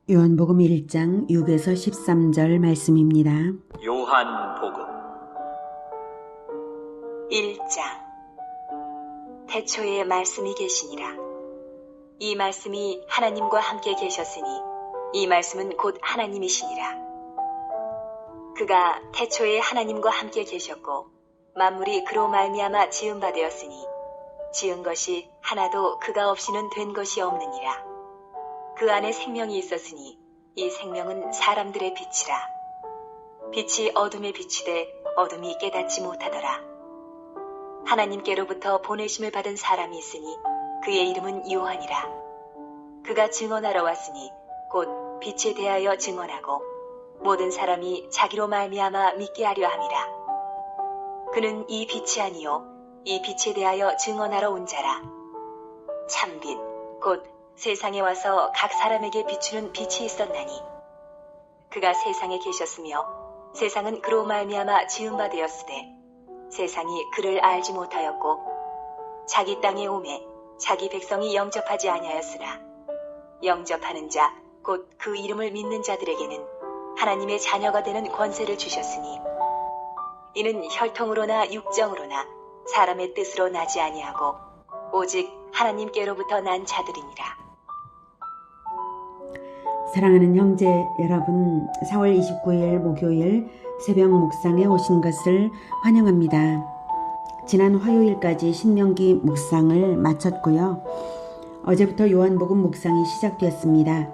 요한복음 1장 6에서 13절 말씀입니다. 요한복음 1장. 태초에 말씀이 계시니라. 이 말씀이 하나님과 함께 계셨으니 이 말씀은 곧 하나님이시니라. 그가 태초에 하나님과 함께 계셨고 만물이 그로 말미암아 지은 바 되었으니 지은 것이 하나도 그가 없이는 된 것이 없느니라. 그 안에 생명이 있었으니 이 생명은 사람들의 빛이라. 빛이 어둠에 비치되 어둠이 깨닫지 못하더라. 하나님께로부터 보내심을 받은 사람이 있으니 그의 이름은 요한이라. 그가 증언하러 왔으니 곧 빛에 대하여 증언하고 모든 사람이 자기로 말미암아 믿게 하려 함이라. 그는 이 빛이 아니요 이 빛에 대하여 증언하러 온 자라. 참빛 곧 세상에 와서 각 사람에게 비추는 빛이 있었나니 그가 세상에 계셨으며 세상은 그로 말미암아 지은 바 되었으되 세상이 그를 알지 못하였고 자기 땅에 오매 자기 백성이 영접하지 아니하였으나 영접하는 자 곧 그 이름을 믿는 자들에게는 하나님의 자녀가 되는 권세를 주셨으니 이는 혈통으로나 육정으로나 사람의 뜻으로 나지 아니하고 오직 하나님께로부터 난 자들이니라. 사랑하는 형제 여러분, 4월 29일 목요일 새벽 묵상에 오신 것을 환영합니다. 지난 화요일까지 신명기 묵상을 마쳤고요. 어제부터 요한복음 묵상이 시작되었습니다.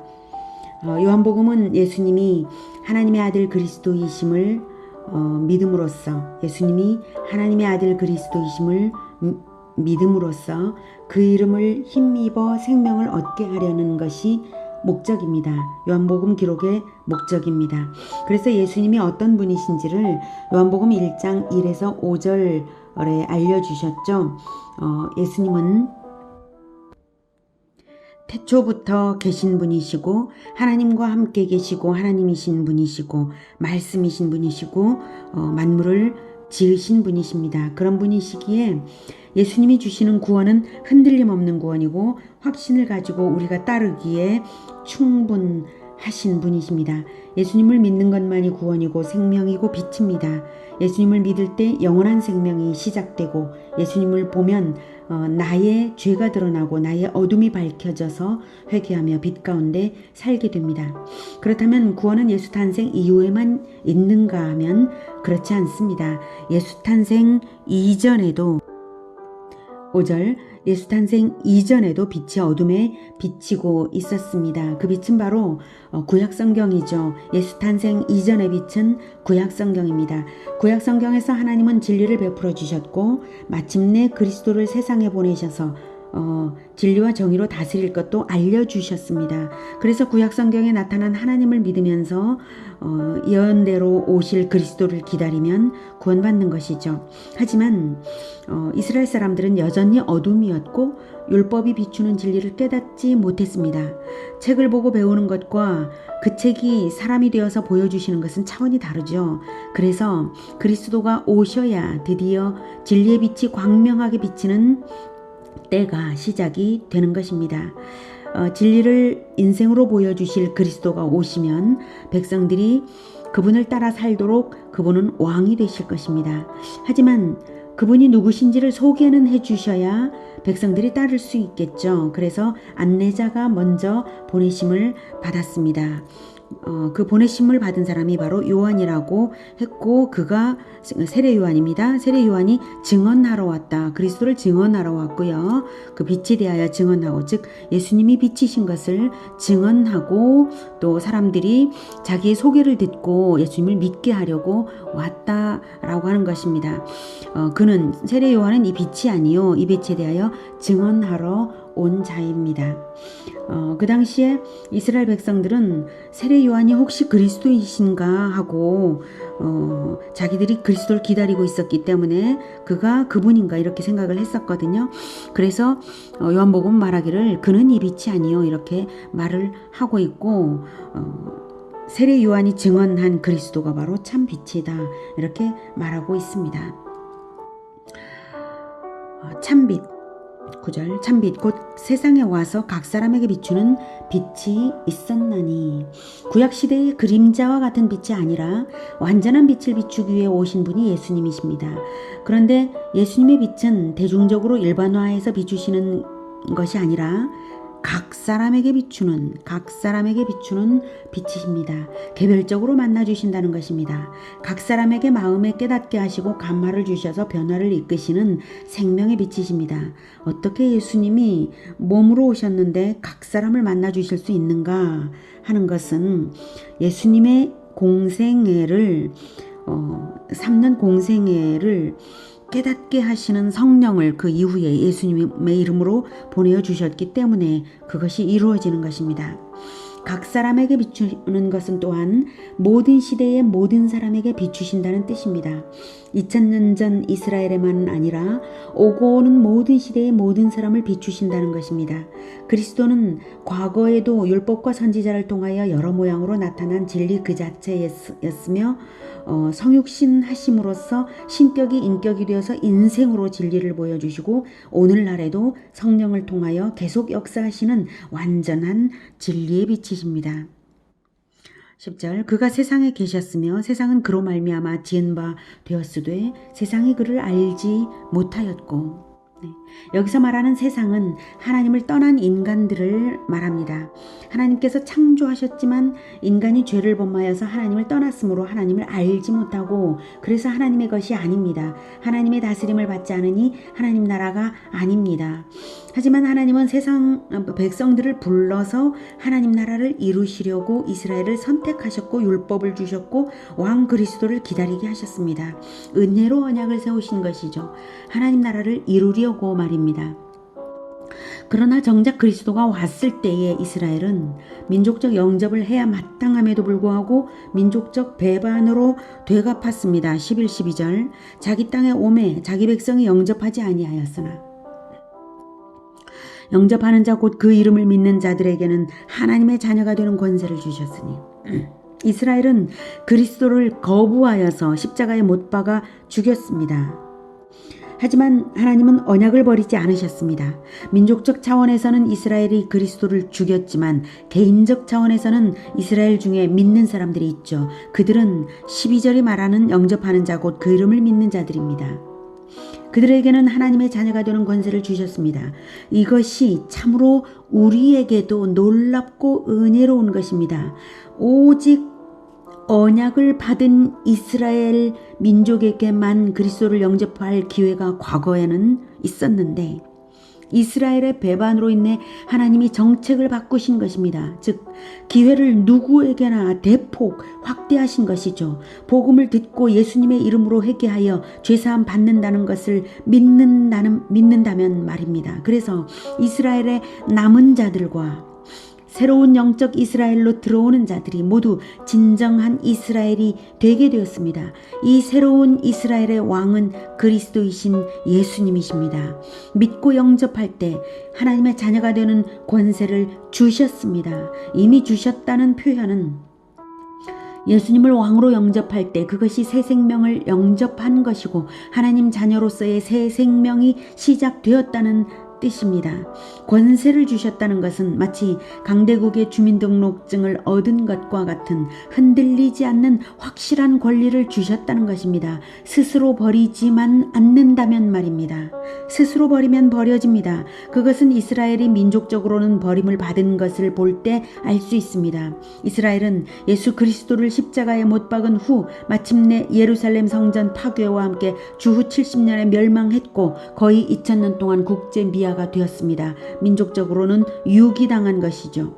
요한복음은 예수님이 하나님의 아들 그리스도이심을 믿음으로써 예수님이 하나님의 아들 그리스도이심을 믿음으로써 그 이름을 힘입어 생명을 얻게 하려는 것이 목적입니다. 요한복음 기록의 목적입니다. 그래서 예수님이 어떤 분이신지를 요한복음 1장 1에서 5절에 알려주셨죠. 예수님은 태초부터 계신 분이시고 하나님과 함께 계시고 하나님이신 분이시고 말씀이신 분이시고 만물을 지으신 분이십니다. 그런 분이시기에 예수님이 주시는 구원은 흔들림 없는 구원이고 확신을 가지고 우리가 따르기에 충분하신 분이십니다. 예수님을 믿는 것만이 구원이고 생명이고 빛입니다. 예수님을 믿을 때 영원한 생명이 시작되고 예수님을 보면 나의 죄가 드러나고 나의 어둠이 밝혀져서 회개하며 빛 가운데 살게 됩니다. 그렇다면 구원은 예수 탄생 이후에만 있는가 하면 그렇지 않습니다. 예수 탄생 이전에도 5절 예수 탄생 이전에도 빛이 어둠에 비치고 있었습니다. 그 빛은 바로 구약성경이죠. 예수 탄생 이전의 빛은 구약성경입니다. 구약성경에서 하나님은 진리를 베풀어 주셨고 마침내 그리스도를 세상에 보내셔서 진리와 정의로 다스릴 것도 알려주셨습니다. 그래서 구약성경에 나타난 하나님을 믿으면서 예언대로 오실 그리스도를 기다리면 구원받는 것이죠. 하지만 이스라엘 사람들은 여전히 어둠이었고 율법이 비추는 진리를 깨닫지 못했습니다. 책을 보고 배우는 것과 그 책이 사람이 되어서 보여주시는 것은 차원이 다르죠. 그래서 그리스도가 오셔야 드디어 진리의 빛이 광명하게 비치는 때가 시작이 되는 것입니다. 진리를 인생으로 보여주실 그리스도가 오시면 백성들이 그분을 따라 살도록 그분은 왕이 되실 것입니다. 하지만 그분이 누구신지를 소개는 해주셔야 백성들이 따를 수 있겠죠. 그래서 안내자가 먼저 보내심을 받았습니다. 그 보내심을 받은 사람이 바로 요한이라고 했고 그가 세례 요한입니다. 세례 요한이 증언하러 왔다. 그리스도를 증언하러 왔고요. 그 빛에 대하여 증언하고 즉 예수님이 빛이신 것을 증언하고 또 사람들이 자기의 소개를 듣고 예수님을 믿게 하려고 왔다라고 하는 것입니다. 그는 세례 요한은 이 빛이 아니요 이 빛에 대하여 증언하러 온 자입니다. 그 당시에 이스라엘 백성들은 세례 요한이 혹시 그리스도이신가 하고 자기들이 그리스도를 기다리고 있었기 때문에 그가 그분인가 이렇게 생각을 했었거든요. 그래서 요한복음 말하기를 그는 이 빛이 아니요 이렇게 말을 하고 있고 세례 요한이 증언한 그리스도가 바로 참 빛이다 이렇게 말하고 있습니다. 참빛 9절 참빛 곧 세상에 와서 각 사람에게 비추는 빛이 있었나니 구약시대의 그림자와 같은 빛이 아니라 완전한 빛을 비추기 위해 오신 분이 예수님이십니다. 그런데 예수님의 빛은 대중적으로 일반화해서 비추시는 것이 아니라 각 사람에게 비추는 빛이십니다. 개별적으로 만나주신다는 것입니다. 각 사람에게 마음에 깨닫게 하시고 감화를 주셔서 변화를 이끄시는 생명의 빛이십니다. 어떻게 예수님이 몸으로 오셨는데 각 사람을 만나주실 수 있는가 하는 것은 예수님의 공생애를 삼는 공생애를 깨닫게 하시는 성령을 그 이후에 예수님의 이름으로 보내어 주셨기 때문에 그것이 이루어지는 것입니다. 각 사람에게 비추는 것은 또한 모든 시대의 모든 사람에게 비추신다는 뜻입니다. 2000년 전 이스라엘에만 아니라 오고 오는 모든 시대의 모든 사람을 비추신다는 것입니다. 그리스도는 과거에도 율법과 선지자를 통하여 여러 모양으로 나타난 진리 그 자체였으며 성육신 하심으로써 신격이 인격이 되어서 인생으로 진리를 보여주시고 오늘날에도 성령을 통하여 계속 역사하시는 완전한 진리의 빛이십니다. 10절 그가 세상에 계셨으며 세상은 그로 말미암아 지은 바 되었으되 세상이 그를 알지 못하였고 여기서 말하는 세상은 하나님을 떠난 인간들을 말합니다. 하나님께서 창조하셨지만 인간이 죄를 범하여서 하나님을 떠났으므로 하나님을 알지 못하고 그래서 하나님의 것이 아닙니다. 하나님의 다스림을 받지 않으니 하나님 나라가 아닙니다. 하지만 하나님은 세상 백성들을 불러서 하나님 나라를 이루시려고 이스라엘을 선택하셨고 율법을 주셨고 왕 그리스도를 기다리게 하셨습니다. 은혜로 언약을 세우신 것이죠. 하나님 나라를 이루려고 말입니다. 그러나 정작 그리스도가 왔을 때에 이스라엘은 민족적 영접을 해야 마땅함에도 불구하고 민족적 배반으로 되갚았습니다. 11, 12절 자기 땅에 오매 자기 백성이 영접하지 아니하였으나 영접하는 자 곧 그 이름을 믿는 자들에게는 하나님의 자녀가 되는 권세를 주셨으니 이스라엘은 그리스도를 거부하여서 십자가에 못 박아 죽였습니다. 하지만 하나님은 언약을 버리지 않으셨습니다. 민족적 차원에서는 이스라엘이 그리스도를 죽였지만 개인적 차원에서는 이스라엘 중에 믿는 사람들이 있죠. 그들은 12절이 말하는 영접하는 자 곧 그 이름을 믿는 자들입니다. 그들에게는 하나님의 자녀가 되는 권세를 주셨습니다. 이것이 참으로 우리에게도 놀랍고 은혜로운 것입니다. 오직 언약을 받은 이스라엘 민족에게만 그리스도를 영접할 기회가 과거에는 있었는데 이스라엘의 배반으로 인해 하나님이 정책을 바꾸신 것입니다. 즉 기회를 누구에게나 대폭 확대하신 것이죠. 복음을 듣고 예수님의 이름으로 회개하여 죄사함 받는다는 것을 믿는다면 말입니다. 그래서 이스라엘의 남은 자들과 새로운 영적 이스라엘로 들어오는 자들이 모두 진정한 이스라엘이 되게 되었습니다. 이 새로운 이스라엘의 왕은 그리스도이신 예수님이십니다. 믿고 영접할 때 하나님의 자녀가 되는 권세를 주셨습니다. 이미 주셨다는 표현은 예수님을 왕으로 영접할 때 그것이 새 생명을 영접한 것이고 하나님 자녀로서의 새 생명이 시작되었다는 뜻입니다. 권세를 주셨다는 것은 마치 강대국의 주민등록증을 얻은 것과 같은 흔들리지 않는 확실한 권리를 주셨다는 것입니다. 스스로 버리지만 않는다면 말입니다. 스스로 버리면 버려집니다. 그것은 이스라엘이 민족적으로는 버림을 받은 것을 볼 때 알 수 있습니다. 이스라엘은 예수 그리스도를 십자가에 못 박은 후 마침내 예루살렘 성전 파괴와 함께 주후 70년에 멸망했고 거의 2000년 동안 국제 미아가 되었습니다. 민족적으로는 유기당한 것이죠.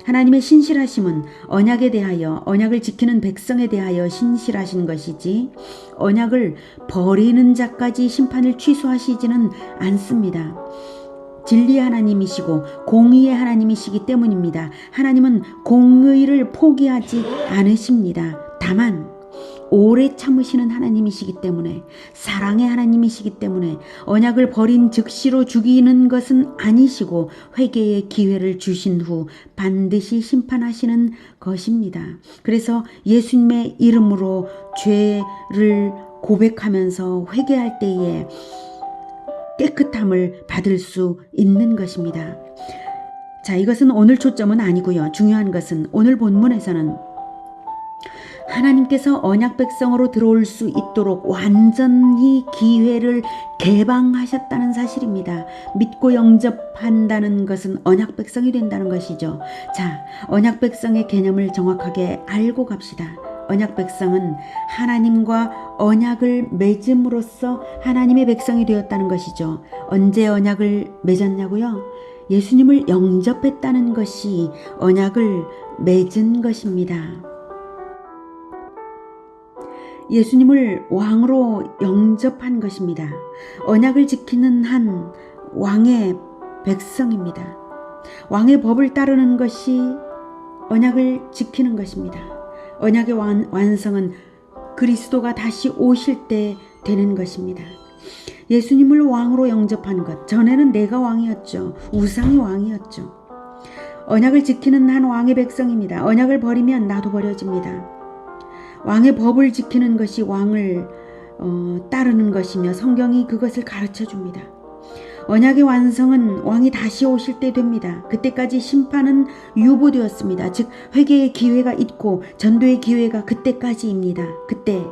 하나님의 신실하심은 언약에 대하여 언약을 지키는 백성에 대하여 신실하신 것이지 언약을 버리는 자까지 심판을 취소하시지는 않습니다. 진리의 하나님이시고 공의의 하나님이시기 때문입니다. 하나님은 공의를 포기하지 않으십니다. 다만 오래 참으시는 하나님이시기 때문에 사랑의 하나님이시기 때문에 언약을 버린 즉시로 죽이는 것은 아니시고 회개의 기회를 주신 후 반드시 심판하시는 것입니다. 그래서 예수님의 이름으로 죄를 고백하면서 회개할 때에 깨끗함을 받을 수 있는 것입니다. 자, 이것은 오늘 초점은 아니고요. 중요한 것은 오늘 본문에서는 하나님께서 언약 백성으로 들어올 수 있도록 완전히 기회를 개방하셨다는 사실입니다. 믿고 영접한다는 것은 언약 백성이 된다는 것이죠. 자, 언약 백성의 개념을 정확하게 알고 갑시다. 언약 백성은 하나님과 언약을 맺음으로써 하나님의 백성이 되었다는 것이죠. 언제 언약을 맺었냐고요? 예수님을 영접했다는 것이 언약을 맺은 것입니다. 예수님을 왕으로 영접한 것입니다. 언약을 지키는 한 왕의 백성입니다. 왕의 법을 따르는 것이 언약을 지키는 것입니다. 언약의 완성은 그리스도가 다시 오실 때 되는 것입니다. 예수님을 왕으로 영접한 것, 전에는 내가 왕이었죠. 우상이 왕이었죠. 언약을 지키는 한 왕의 백성입니다. 언약을 버리면 나도 버려집니다. 왕의 법을 지키는 것이 왕을 따르는 것이며 성경이 그것을 가르쳐 줍니다. 언약의 완성은 왕이 다시 오실 때 됩니다. 그때까지 심판은 유보되었습니다. 즉 회개의 기회가 있고 전도의 기회가 그때까지입니다. 그때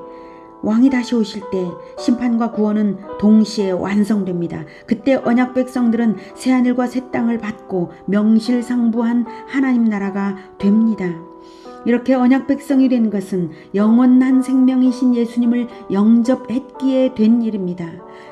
왕이 다시 오실 때 심판과 구원은 동시에 완성됩니다. 그때 언약 백성들은 새하늘과 새 땅을 받고 명실상부한 하나님 나라가 됩니다. 이렇게 언약 백성이 된 것은 영원한 생명이신 예수님을 영접했기에 된 일입니다.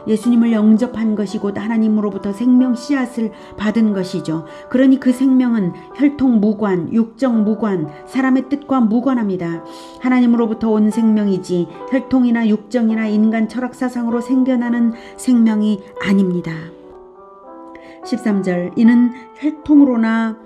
예수님을 영접한 것이 곧 하나님으로부터 생명 씨앗을 받은 것이죠. 그러니 그 생명은 혈통 무관, 육정 무관, 사람의 뜻과 무관합니다. 하나님으로부터 온 생명이지 혈통이나 육정이나 인간 철학 사상으로 생겨나는 생명이 아닙니다. 13절, 이는 혈통으로나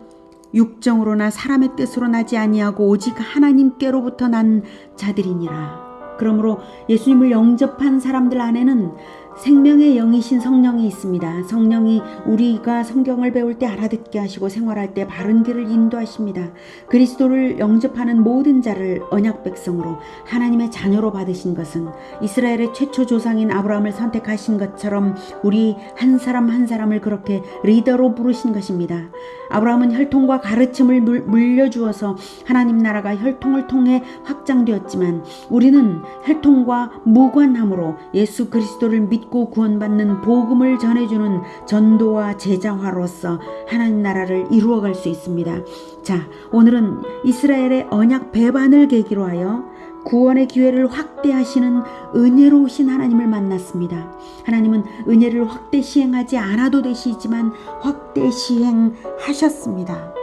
육정으로나 사람의 뜻으로 나지 아니하고 오직 하나님께로부터 난 자들이니라. 그러므로 예수님을 영접한 사람들 안에는 생명의 영이신 성령이 있습니다. 성령이 우리가 성경을 배울 때 알아듣게 하시고 생활할 때 바른 길을 인도하십니다. 그리스도를 영접하는 모든 자를 언약 백성으로 하나님의 자녀로 받으신 것은 이스라엘의 최초 조상인 아브라함을 선택하신 것처럼 우리 한 사람 한 사람을 그렇게 리더로 부르신 것입니다. 아브라함은 혈통과 가르침을 물려주어서 하나님 나라가 혈통을 통해 확장되었지만 우리는 혈통과 무관함으로 예수 그리스도를 믿고 구원받는 복음을 전해주는 전도와 제자화로서 하나님 나라를 이루어갈 수 있습니다. 자, 오늘은 이스라엘의 언약 배반을 계기로 하여 구원의 기회를 확대하시는 은혜로우신 하나님을 만났습니다. 하나님은 은혜를 확대 시행하지 않아도 되시지만 확대 시행하셨습니다.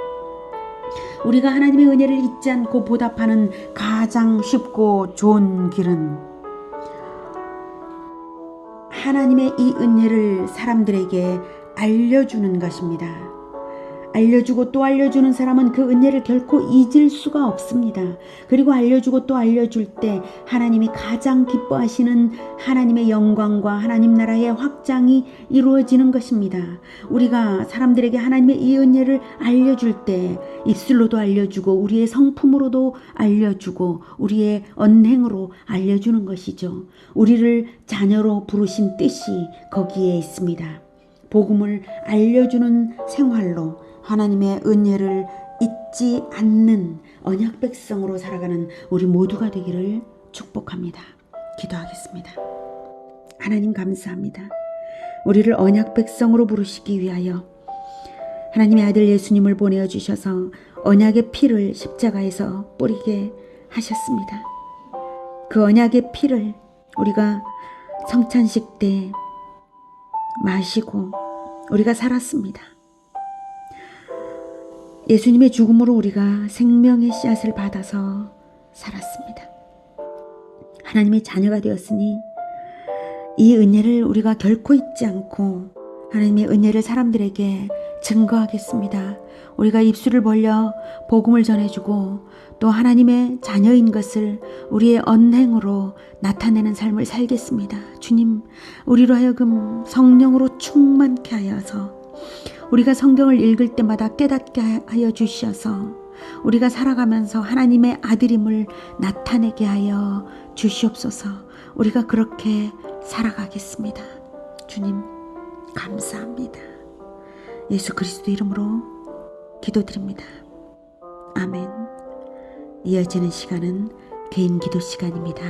우리가 하나님의 은혜를 잊지 않고 보답하는 가장 쉽고 좋은 길은 하나님의 이 은혜를 사람들에게 알려주는 것입니다. 알려주고 또 알려주는 사람은 그 은혜를 결코 잊을 수가 없습니다. 그리고 알려주고 또 알려줄 때 하나님이 가장 기뻐하시는 하나님의 영광과 하나님 나라의 확장이 이루어지는 것입니다. 우리가 사람들에게 하나님의 이 은혜를 알려줄 때 입술로도 알려주고 우리의 성품으로도 알려주고 우리의 언행으로 알려주는 것이죠. 우리를 자녀로 부르신 뜻이 거기에 있습니다. 복음을 알려주는 생활로 하나님의 은혜를 잊지 않는 언약 백성으로 살아가는 우리 모두가 되기를 축복합니다. 기도하겠습니다. 하나님 감사합니다. 우리를 언약 백성으로 부르시기 위하여 하나님의 아들 예수님을 보내주셔서 언약의 피를 십자가에서 뿌리게 하셨습니다. 그 언약의 피를 우리가 성찬식 때 마시고 우리가 살았습니다. 예수님의 죽음으로 우리가 생명의 씨앗을 받아서 살았습니다. 하나님의 자녀가 되었으니 이 은혜를 우리가 결코 잊지 않고 하나님의 은혜를 사람들에게 증거하겠습니다. 우리가 입술을 벌려 복음을 전해주고 또 하나님의 자녀인 것을 우리의 언행으로 나타내는 삶을 살겠습니다. 주님, 우리로 하여금 성령으로 충만케 하여서 우리가 성경을 읽을 때마다 깨닫게 하여 주셔서 우리가 살아가면서 하나님의 아들임을 나타내게 하여 주시옵소서. 우리가 그렇게 살아가겠습니다. 주님, 감사합니다. 예수 그리스도 이름으로 기도드립니다. 아멘. 이어지는 시간은 개인 기도 시간입니다.